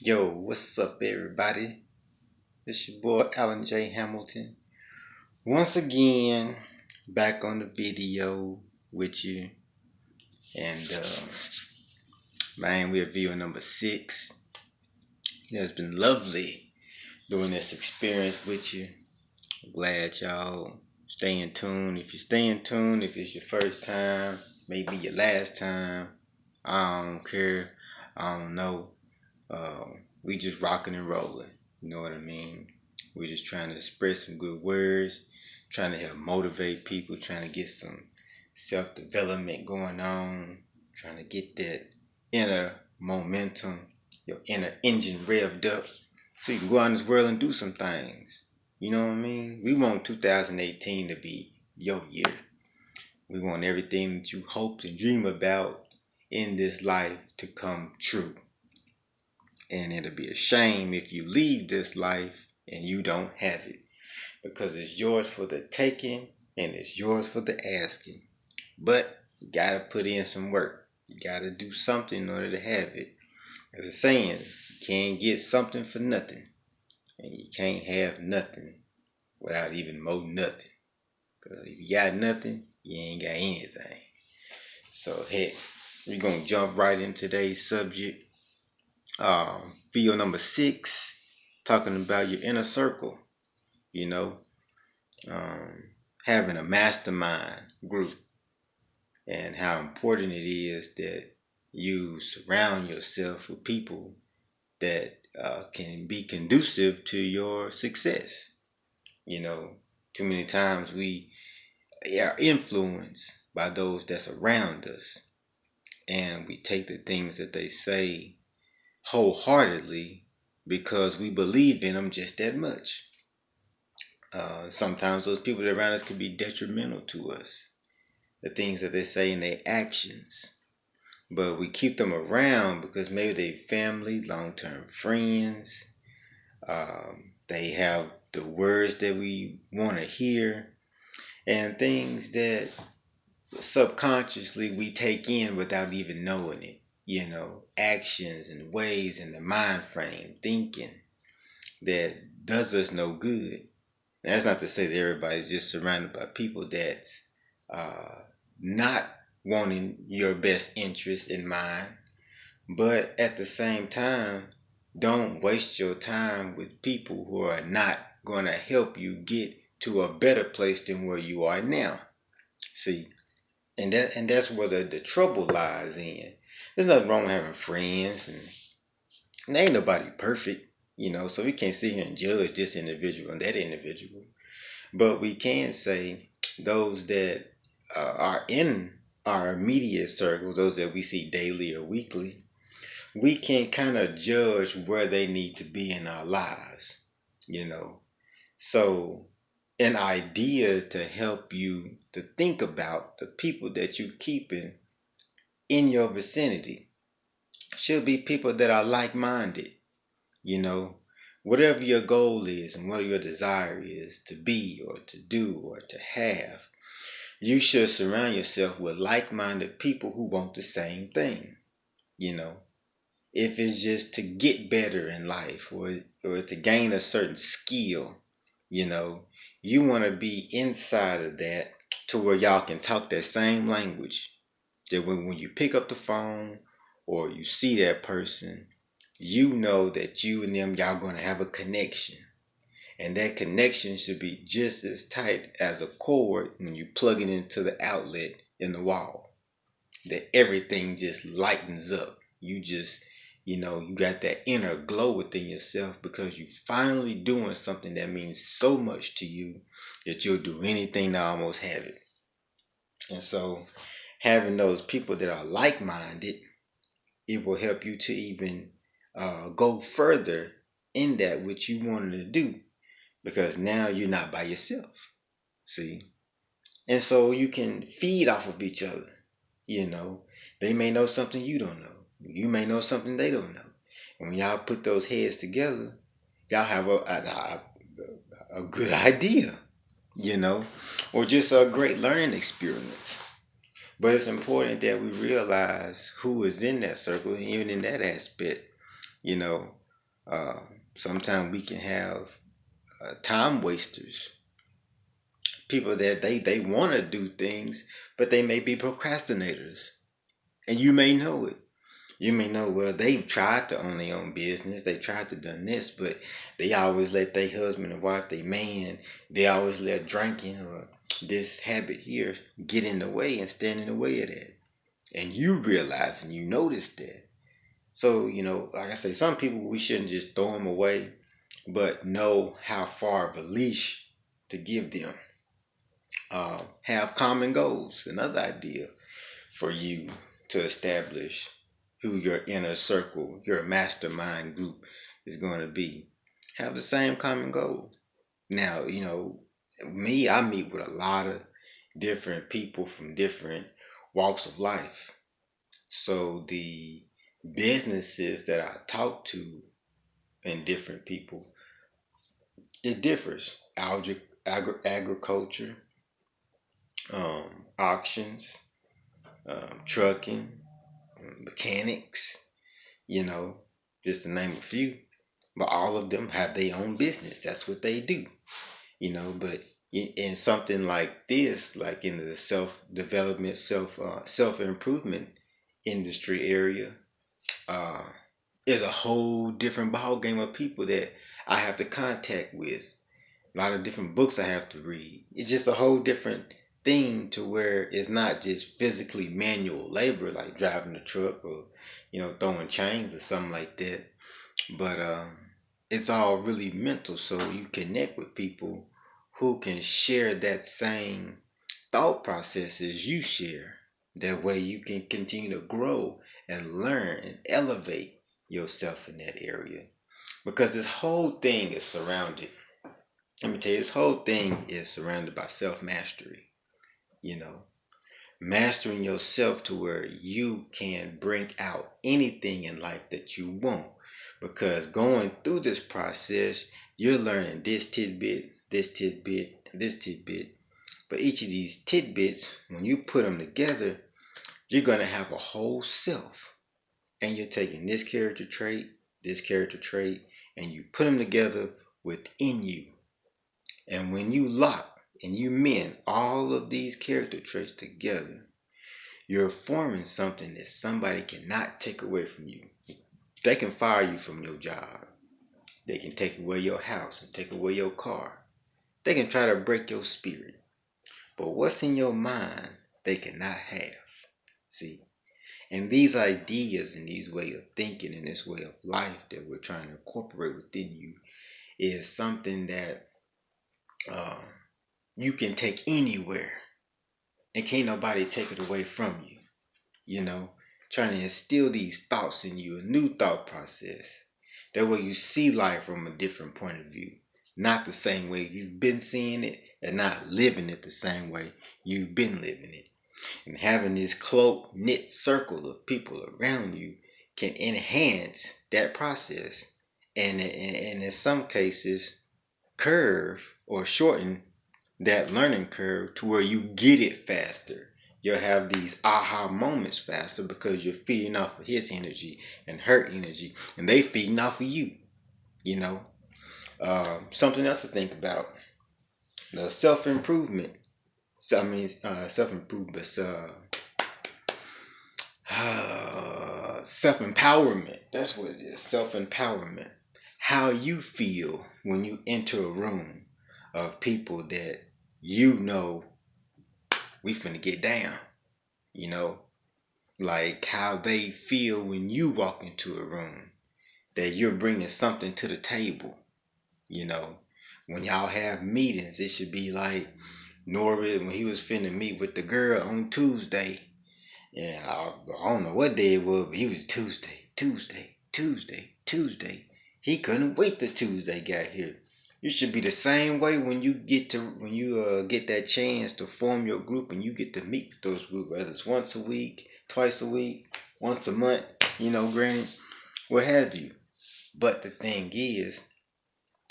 Yo, what's up, everybody? It's your boy Alan J. Hamilton. Once again, back on the video with you. And, man, we're video number 6. It has been lovely doing this experience with you. I'm glad y'all stay in tune. If you stay in tune, if it's your first time, maybe your last time, I don't care. I don't know. We just rocking and rolling. You know what I mean? We're just trying to express some good words, trying to help motivate people, trying to get some self-development going on, trying to get that inner momentum, your inner engine revved up so you can go out in this world and do some things. You know what I mean? We want 2018 to be your year. We want everything that you hoped and dream about in this life to come true. And it'll be a shame if you leave this life and you don't have it. Because it's yours for the taking and it's yours for the asking. But you gotta put in some work. You gotta do something in order to have it. As a saying, you can't get something for nothing. And you can't have nothing without even more nothing. Because if you got nothing, you ain't got anything. So heck, we're gonna jump right into today's subject. Video number 6, talking about your inner circle. You know, having a mastermind group and how important it is that you surround yourself with people that can be conducive to your success. You know, too many times we are influenced by those that's around us, and we take the things that they say wholeheartedly because we believe in them just that much. Sometimes those people that around us can be detrimental to us, the things that they say and their actions. But we keep them around because maybe they family, long-term friends. They have the words that we want to hear and things that subconsciously we take in without even knowing it. You know, actions and ways in the mind frame, thinking that does us no good. Now, that's not to say that everybody's just surrounded by people that's not wanting your best interest in mind, but at the same time, don't waste your time with people who are not going to help you get to a better place than where you are now. See, and that's where the trouble lies in. There's nothing wrong with having friends, and ain't nobody perfect, so we can't sit here and judge this individual and that individual. But we can say those that are in our immediate circle, those that we see daily or weekly, we can kind of judge where they need to be in our lives, you know. So, an idea to help you to think about the people that you keeping in your vicinity should be people that are like-minded, you know. Whatever your goal is and what your desire is to be or to do or to have, you should surround yourself with like-minded people who want the same thing, you know. If it's just to get better in life or to gain a certain skill, you know, you want to be inside of that to where y'all can talk that same language. That when you pick up the phone or you see that person, you know that you and them, y'all going to have a connection. And that connection should be just as tight as a cord when you plug it into the outlet in the wall. That everything just lightens up. You got that inner glow within yourself because you're finally doing something that means so much to you that you'll do anything to almost have it. And so having those people that are like-minded, it will help you to even go further in that which you wanted to do, because now you're not by yourself. See? And so you can feed off of each other. You know, they may know something you don't know. You may know something they don't know. And when y'all put those heads together, y'all have a good idea, or just a great learning experience. But it's important that we realize who is in that circle, and even in that aspect, you know, Uh, Sometimes we can have time wasters, people that they want to do things, but they may be procrastinators, and you may know it. You may know, well, they've tried to own their own business, they tried to done this, but they always let their husband and wife, their man, they always let drinking or this habit here get in the way and stand in the way of that. And you realize and you notice that. So, like I say, some people we shouldn't just throw them away, but know how far of a leash to give them. Have common goals. Another idea for you to establish who your inner circle, your mastermind group is going to be. Have the same common goal. Now, me, I meet with a lot of different people from different walks of life. So the businesses that I talk to and different people, it differs. Agriculture, auctions, trucking, mechanics, you know, just to name a few. But all of them have their own business. That's what they do, But in something like this, like in the self development, self improvement industry area, uh, is a whole different ball game of people that I have to contact with. A lot of different books I have to read. It's just a whole different thing to where it's not just physically manual labor like driving a truck or throwing chains or something like that, but it's all really mental. So you connect with people who can share that same thought process as you share. That way you can continue to grow and learn and elevate yourself in that area, because this whole thing is surrounded, let me tell you, this whole thing is surrounded by self-mastery. you know Mastering yourself to where you can bring out anything in life that you want. Because going through this process, you're learning this tidbit, this tidbit, this tidbit. But each of these tidbits, when you put them together, you're going to have a whole self. And you're taking this character trait, and you put them together within you. And when you lock and you mend all of these character traits together, you're forming something that somebody cannot take away from you. They can fire you from your job. They can take away your house and take away your car. They can try to break your spirit. But what's in your mind, they cannot have. See? And these ideas and these way of thinking and this way of life that we're trying to incorporate within you is something that uh, you can take anywhere. And can't nobody take it away from you. Trying to instill these thoughts in you, a new thought process. That way you see life from a different point of view. Not the same way you've been seeing it, and not living it the same way you've been living it. And having this close knit circle of people around you can enhance that process. And in some cases, curve or shorten that learning curve to where you get it faster. You'll have these aha moments faster because you're feeding off of his energy and her energy, and they feeding off of you. You know, Something else to think about: the self improvement. Self improvement. Self empowerment. That's what it is. Self empowerment. How you feel when you enter a room of people that we finna get down, you know, like how they feel when you walk into a room, that you're bringing something to the table, you know. When y'all have meetings, it should be like Norbert when he was finna meet with the girl on Tuesday. Yeah, I don't know what day it was, but he was Tuesday. He couldn't wait till Tuesday got here. You should be the same way when you get that chance to form your group and you get to meet with those groups, whether it's once a week, twice a week, once a month, granted, what have you. But the thing is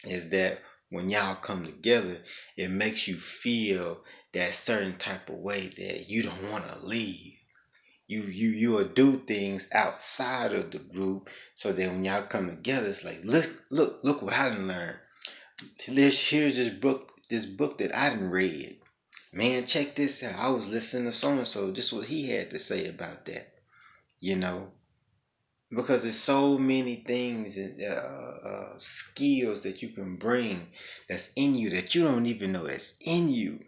that when y'all come together, it makes you feel that certain type of way that you don't want to leave. You'll do things outside of the group, so that when y'all come together, it's like, look what I done learned. Here's this book that I done read. Man, check this out. I was listening to so and so. This is what he had to say about that. You know, because there's so many things and skills that you can bring that's in you that you don't even know that's in you.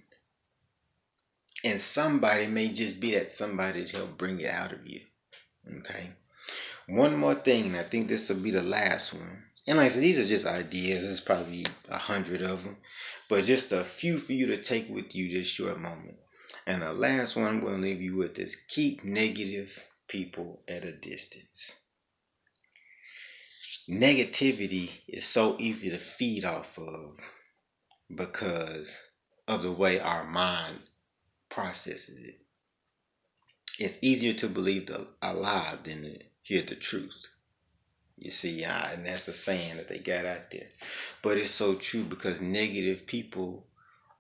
And somebody may just be that somebody to help bring it out of you. Okay. One more thing, and I think this will be the last one. And like I said, these are just ideas. There's probably 100 of them, but just a few for you to take with you this short moment. And the last one I'm going to leave you with is keep negative people at a distance. Negativity is so easy to feed off of because of the way our mind processes it. It's easier to believe a lie than to hear the truth. You see, and that's a saying that they got out there. But it's so true because negative people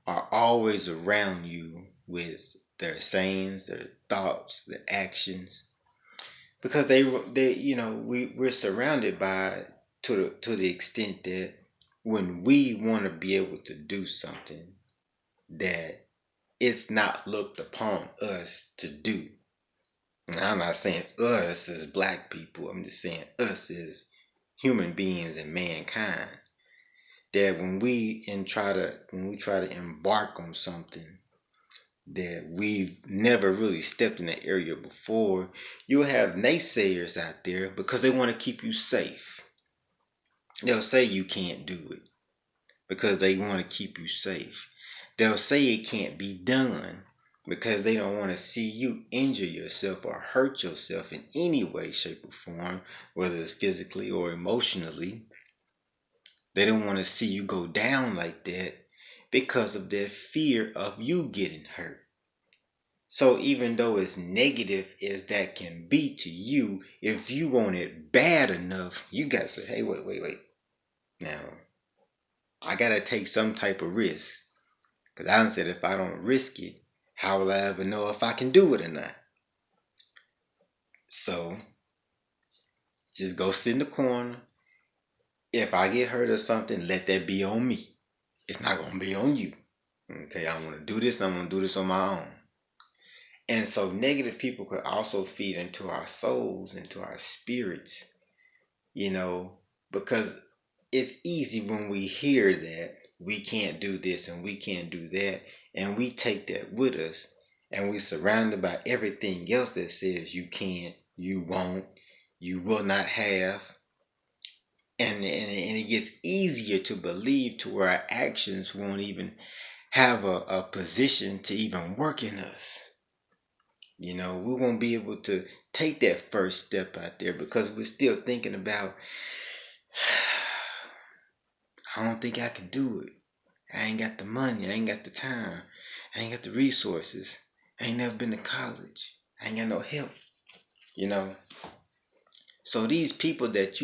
are always around you with their sayings, their thoughts, their actions. Because we're surrounded by to the extent that when we want to be able to do something that it's not looked upon us to do. Now, I'm not saying us as black people. I'm just saying us as human beings and mankind. That when we try to embark on something that we've never really stepped in that area before, you'll have naysayers out there because they want to keep you safe. They'll say you can't do it because they want to keep you safe. They'll say it can't be done because they don't want to see you injure yourself or hurt yourself in any way, shape, or form, whether it's physically or emotionally. They don't want to see you go down like that because of their fear of you getting hurt. So even though as negative as that can be to you, if you want it bad enough, you got to say, hey, wait. Now, I got to take some type of risk. Because I said if I don't risk it, how will I ever know if I can do it or not? So, just go sit in the corner. If I get hurt or something, let that be on me. It's not going to be on you. Okay, I want to do this. I'm going to do this on my own. And so negative people could also feed into our souls, into our spirits, because it's easy when we hear that we can't do this and we can't do that, and we take that with us, and we're surrounded by everything else that says you can't, you won't, you will not have. And it gets easier to believe to where our actions won't even have a position to even work in us. We won't be able to take that first step out there because we're still thinking about, I don't think I can do it. I ain't got the money. I ain't got the time. I ain't got the resources. I ain't never been to college. I ain't got no help. So these people that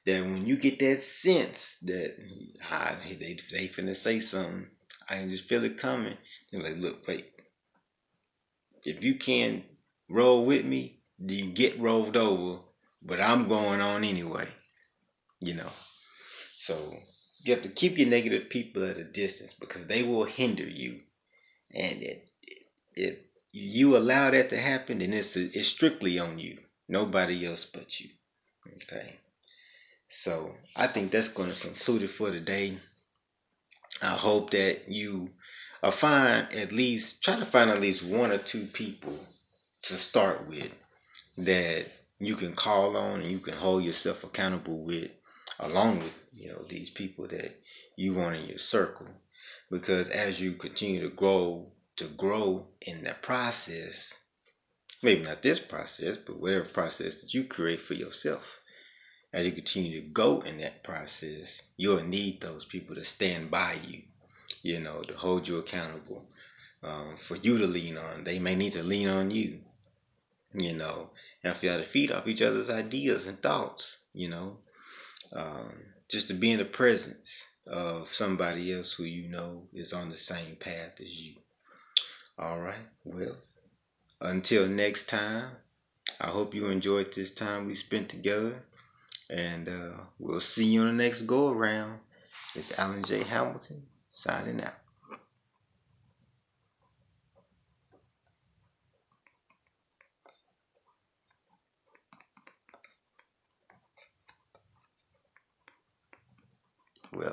that when you get that sense that they finna say something, I can just feel it coming. They're like, look, wait. If you can't roll with me, then you get rolled over, but I'm going on anyway. So you have to keep your negative people at a distance because they will hinder you. And if you allow that to happen, then it's strictly on you. Nobody else but you. Okay. So I think that's going to conclude it for today. I hope that you try to find at least one or two people to start with that you can call on and you can hold yourself accountable with, along with these people that you want in your circle. Because as you continue to grow in that process, maybe not this process, but whatever process that you create for yourself, as you continue to go in that process, you'll need those people to stand by you, to hold you accountable, for you to lean on. They may need to lean on you, and for y'all to feed off each other's ideas and thoughts, just to be in the presence of somebody else who is on the same path as you. All right, well, Until next time, I hope you enjoyed this time we spent together. And we'll see you on the next go around. It's Alan J. Hamilton signing out. Well,